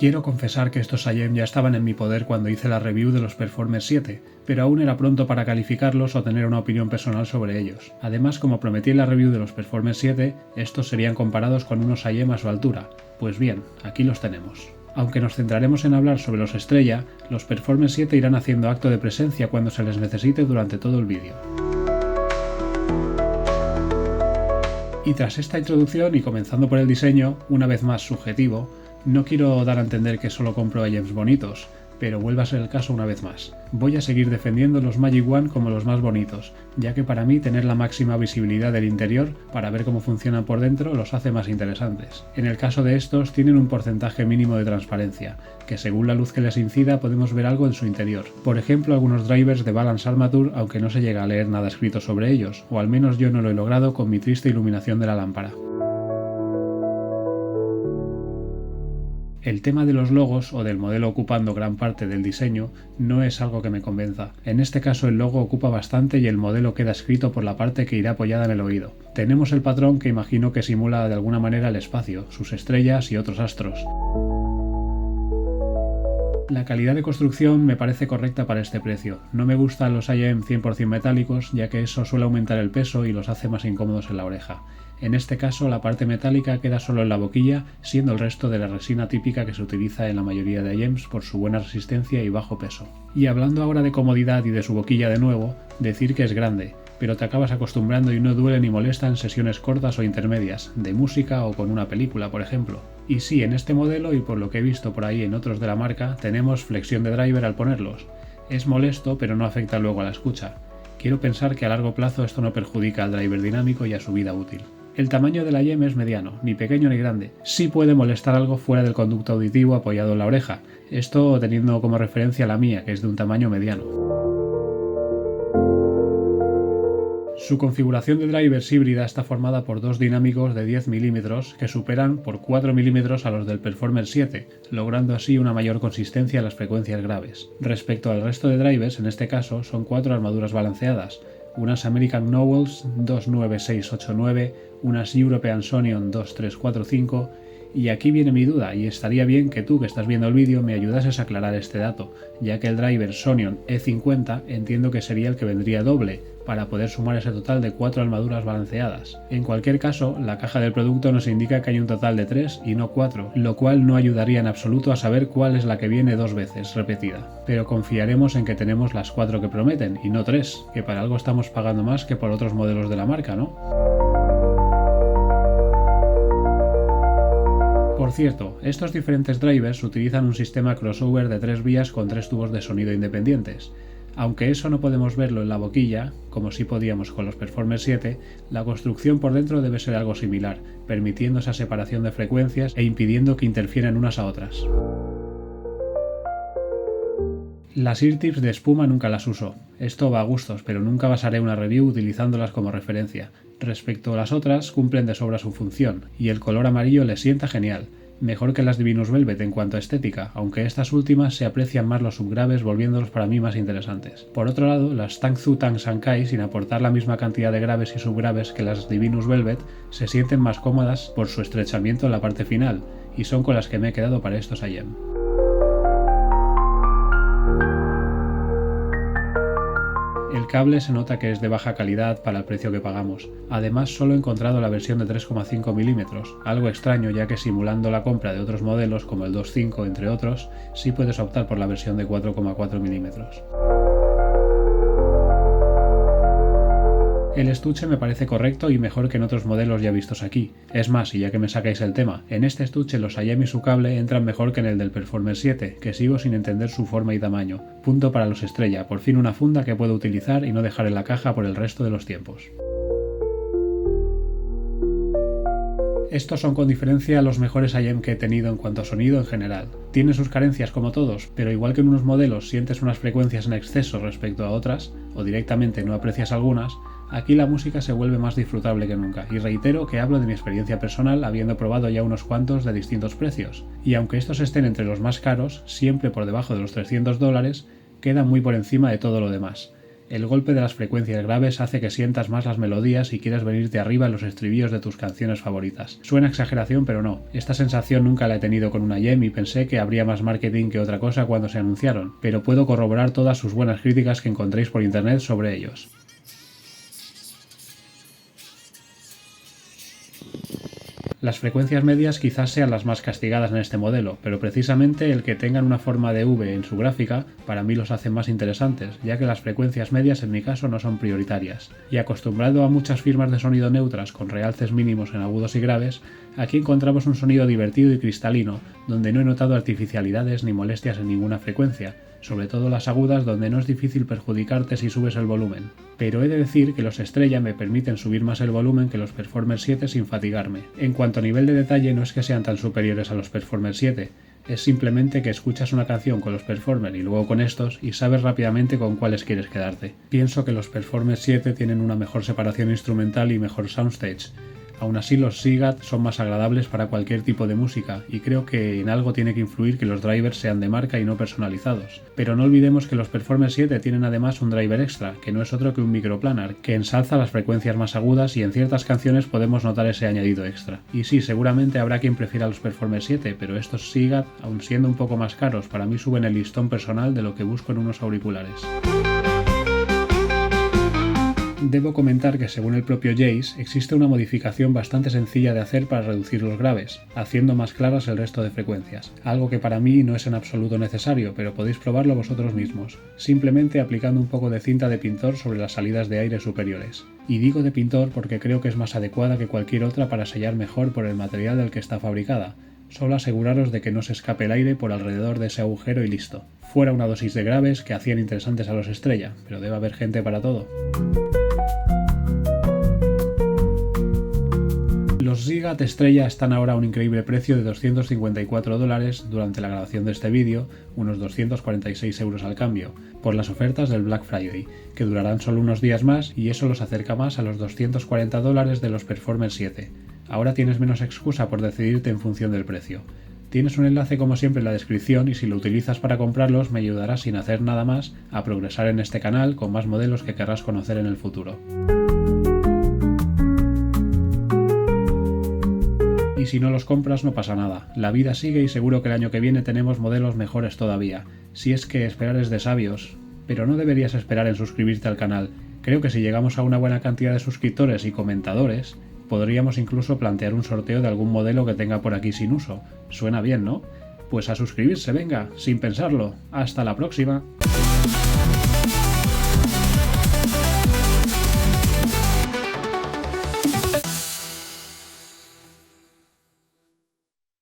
Quiero confesar que estos IEM ya estaban en mi poder cuando hice la review de los Performer 7, pero aún era pronto para calificarlos o tener una opinión personal sobre ellos. Además, como prometí en la review de los Performer 7, estos serían comparados con unos IEM a su altura. Pues bien, aquí los tenemos. Aunque nos centraremos en hablar sobre los estrella, los Performer 7 irán haciendo acto de presencia cuando se les necesite durante todo el vídeo. Y tras esta introducción y comenzando por el diseño, una vez más subjetivo, no quiero dar a entender que solo compro IEMs bonitos, pero vuelve a ser el caso una vez más. Voy a seguir defendiendo los Magic Wand como los más bonitos, ya que para mí tener la máxima visibilidad del interior para ver cómo funcionan por dentro los hace más interesantes. En el caso de estos tienen un porcentaje mínimo de transparencia, que según la luz que les incida podemos ver algo en su interior. Por ejemplo, algunos drivers de Balance Armature, aunque no se llega a leer nada escrito sobre ellos, o al menos yo no lo he logrado con mi triste iluminación de la lámpara. El tema de los logos o del modelo ocupando gran parte del diseño no es algo que me convenza. En este caso el logo ocupa bastante y el modelo queda escrito por la parte que irá apoyada en el oído. Tenemos el patrón que imagino que simula de alguna manera el espacio, sus estrellas y otros astros. La calidad de construcción me parece correcta para este precio. No me gustan los IEM 100% metálicos, ya que eso suele aumentar el peso y los hace más incómodos en la oreja. En este caso la parte metálica queda solo en la boquilla, siendo el resto de la resina típica que se utiliza en la mayoría de IEMs por su buena resistencia y bajo peso. Y hablando ahora de comodidad y de su boquilla de nuevo, decir que es grande, pero te acabas acostumbrando y no duele ni molesta en sesiones cortas o intermedias, de música o con una película, por ejemplo. Y sí, en este modelo y por lo que he visto por ahí en otros de la marca, tenemos flexión de driver al ponerlos. Es molesto, pero no afecta luego a la escucha. Quiero pensar que a largo plazo esto no perjudica al driver dinámico y a su vida útil. El tamaño de la IEM es mediano, ni pequeño ni grande. Sí puede molestar algo fuera del conducto auditivo apoyado en la oreja, esto teniendo como referencia la mía, que es de un tamaño mediano. Su configuración de drivers híbrida está formada por dos dinámicos de 10 mm que superan por 4 mm a los del Performer 7, logrando así una mayor consistencia en las frecuencias graves. Respecto al resto de drivers, en este caso son 4 armaduras balanceadas, unas American Knowles 29689, unas European Sonion 2345, y aquí viene mi duda, y estaría bien que tú que estás viendo el vídeo me ayudases a aclarar este dato, ya que el driver Sonion E50 entiendo que sería el que vendría doble, para poder sumar ese total de 4 armaduras balanceadas. En cualquier caso, la caja del producto nos indica que hay un total de 3 y no 4, lo cual no ayudaría en absoluto a saber cuál es la que viene dos veces repetida. Pero confiaremos en que tenemos las 4 que prometen, y no 3, que para algo estamos pagando más que por otros modelos de la marca, ¿no? Por cierto, estos diferentes drivers utilizan un sistema crossover de 3 vías con 3 tubos de sonido independientes. Aunque eso no podemos verlo en la boquilla, como sí podíamos con los Performer 7, la construcción por dentro debe ser algo similar, permitiendo esa separación de frecuencias e impidiendo que interfieran unas a otras. Las ear-tips de espuma nunca las uso. Esto va a gustos, pero nunca basaré una review utilizándolas como referencia. Respecto a las otras, cumplen de sobra su función, y el color amarillo les sienta genial. Mejor que las Divinus Velvet en cuanto a estética, aunque estas últimas se aprecian más los subgraves volviéndolos para mí más interesantes. Por otro lado, las Tangzu Tang Sankai, sin aportar la misma cantidad de graves y subgraves que las Divinus Velvet, se sienten más cómodas por su estrechamiento en la parte final, y son con las que me he quedado para estos IEM. El cable se nota que es de baja calidad para el precio que pagamos. Además, solo he encontrado la versión de 3,5 mm, algo extraño ya que simulando la compra de otros modelos como el 2.5 entre otros, sí puedes optar por la versión de 4,4 mm. El estuche me parece correcto y mejor que en otros modelos ya vistos aquí. Es más, y ya que me sacáis el tema, en este estuche los IEM y su cable entran mejor que en el del Performer 7, que sigo sin entender su forma y tamaño. Punto para los estrella, por fin una funda que puedo utilizar y no dejar en la caja por el resto de los tiempos. Estos son con diferencia los mejores IEM que he tenido en cuanto a sonido en general. Tiene sus carencias como todos, pero igual que en unos modelos sientes unas frecuencias en exceso respecto a otras, o directamente no aprecias algunas, aquí la música se vuelve más disfrutable que nunca, y reitero que hablo de mi experiencia personal habiendo probado ya unos cuantos de distintos precios, y aunque estos estén entre los más caros, siempre por debajo de los $300, quedan muy por encima de todo lo demás. El golpe de las frecuencias graves hace que sientas más las melodías y quieras venirte arriba en los estribillos de tus canciones favoritas. Suena exageración, pero no. Esta sensación nunca la he tenido con una JEM y pensé que habría más marketing que otra cosa cuando se anunciaron, pero puedo corroborar todas sus buenas críticas que encontréis por internet sobre ellos. Las frecuencias medias quizás sean las más castigadas en este modelo, pero precisamente el que tengan una forma de V en su gráfica para mí los hace más interesantes, ya que las frecuencias medias en mi caso no son prioritarias. Y acostumbrado a muchas firmas de sonido neutras con realces mínimos en agudos y graves, aquí encontramos un sonido divertido y cristalino, donde no he notado artificialidades ni molestias en ninguna frecuencia, sobre todo las agudas donde no es difícil perjudicarte si subes el volumen. Pero he de decir que los Estrella me permiten subir más el volumen que los Performer 7 sin fatigarme. En cuanto a nivel de detalle no es que sean tan superiores a los Performer 7, es simplemente que escuchas una canción con los Performer y luego con estos y sabes rápidamente con cuáles quieres quedarte. Pienso que los Performer 7 tienen una mejor separación instrumental y mejor soundstage. Aún así los Seagate son más agradables para cualquier tipo de música y creo que en algo tiene que influir que los drivers sean de marca y no personalizados. Pero no olvidemos que los Performer 7 tienen además un driver extra, que no es otro que un microplanar, que ensalza las frecuencias más agudas y en ciertas canciones podemos notar ese añadido extra. Y sí, seguramente habrá quien prefiera los Performer 7, pero estos Seagate, aun siendo un poco más caros, para mí suben el listón personal de lo que busco en unos auriculares. Debo comentar que según el propio Jace, existe una modificación bastante sencilla de hacer para reducir los graves, haciendo más claras el resto de frecuencias, algo que para mí no es en absoluto necesario, pero podéis probarlo vosotros mismos, simplemente aplicando un poco de cinta de pintor sobre las salidas de aire superiores. Y digo de pintor porque creo que es más adecuada que cualquier otra para sellar mejor por el material del que está fabricada. Solo aseguraros de que no se escape el aire por alrededor de ese agujero y listo. Fuera una dosis de graves que hacían interesantes a los Estrella, pero debe haber gente para todo. Los Seagate Estrella están ahora a un increíble precio de $254 durante la grabación de este vídeo, unos 246 € al cambio, por las ofertas del Black Friday, que durarán solo unos días más y eso los acerca más a los $240 de los Performer 7. Ahora tienes menos excusa por decidirte en función del precio. Tienes un enlace como siempre en la descripción y si lo utilizas para comprarlos me ayudará sin hacer nada más a progresar en este canal con más modelos que querrás conocer en el futuro. Y si no los compras no pasa nada, la vida sigue y seguro que el año que viene tenemos modelos mejores todavía, si es que esperar es de sabios, pero no deberías esperar en suscribirte al canal. Creo que si llegamos a una buena cantidad de suscriptores y comentadores, podríamos incluso plantear un sorteo de algún modelo que tenga por aquí sin uso. Suena bien, ¿no? Pues a suscribirse, venga, sin pensarlo. ¡Hasta la próxima!